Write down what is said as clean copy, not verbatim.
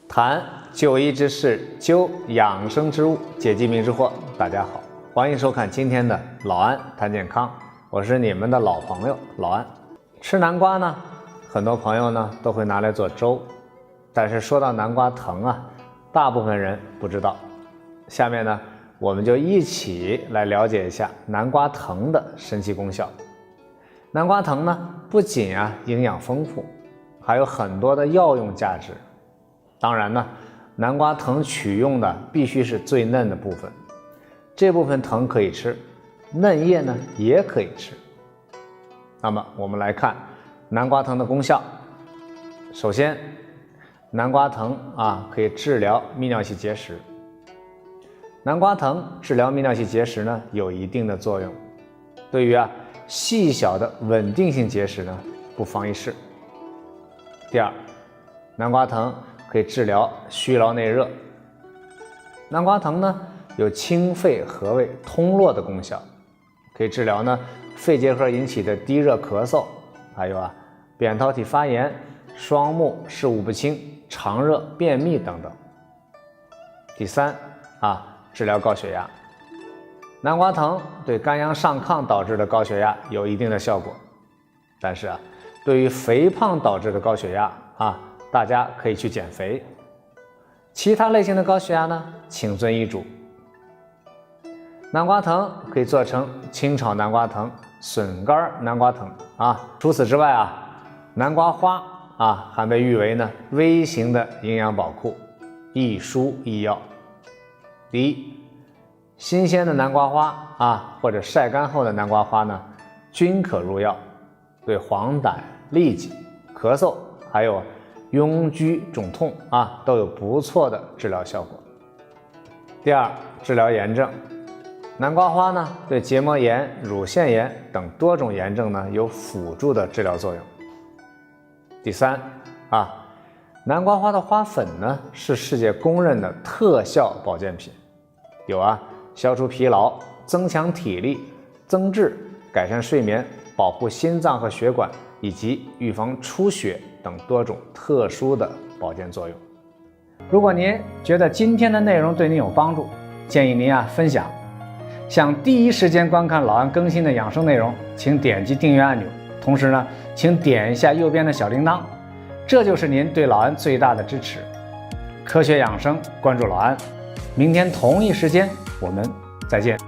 谈就医之事，究养生之物，解疾病之祸。大家好，欢迎收看今天的老安谈健康，我是你们的老朋友老安。吃南瓜呢，很多朋友呢都会拿来做粥，但是说到南瓜藤啊，大部分人不知道。下面呢，我们就一起来了解一下南瓜藤的神奇功效。南瓜藤呢，不仅营养丰富，还有很多的药用价值。当然呢，南瓜藤取用的必须是最嫩的部分，这部分藤可以吃，嫩叶呢也可以吃。那么我们来看南瓜藤的功效。首先，南瓜藤可以治疗泌尿系结石。南瓜藤治疗泌尿系结石呢有一定的作用，对于细小的稳定性结石呢不妨一试。第二，南瓜藤可以治疗虚劳内热。南瓜藤呢有清肺和胃、通络的功效，可以治疗呢肺结核引起的低热咳嗽，还有扁桃体发炎、双目视物不清、肠热、便秘等等。第三治疗高血压。南瓜藤对肝阳上亢导致的高血压有一定的效果，但是对于肥胖导致的高血压大家可以去减肥。其他类型的高血压呢，请遵医嘱。南瓜藤可以做成清炒南瓜藤、笋干南瓜藤除此之外南瓜花还被誉为呢微型的营养宝库，易输易药。第一，新鲜的南瓜花或者晒干后的南瓜花呢，均可入药，对黄疸、痢疾、咳嗽还有痈疽肿痛都有不错的治疗效果。第二，治疗炎症。南瓜花呢对结膜炎、乳腺炎等多种炎症呢有辅助的治疗作用。第三南瓜花的花粉呢是世界公认的特效保健品，有消除疲劳、增强体力、增智、改善睡眠、保护心脏和血管以及预防出血等多种特殊的保健作用。如果您觉得今天的内容对您有帮助，建议您分享。想第一时间观看老安更新的养生内容，请点击订阅按钮，同时呢，请点一下右边的小铃铛，这就是您对老安最大的支持。科学养生，关注老安，明天同一时间我们再见。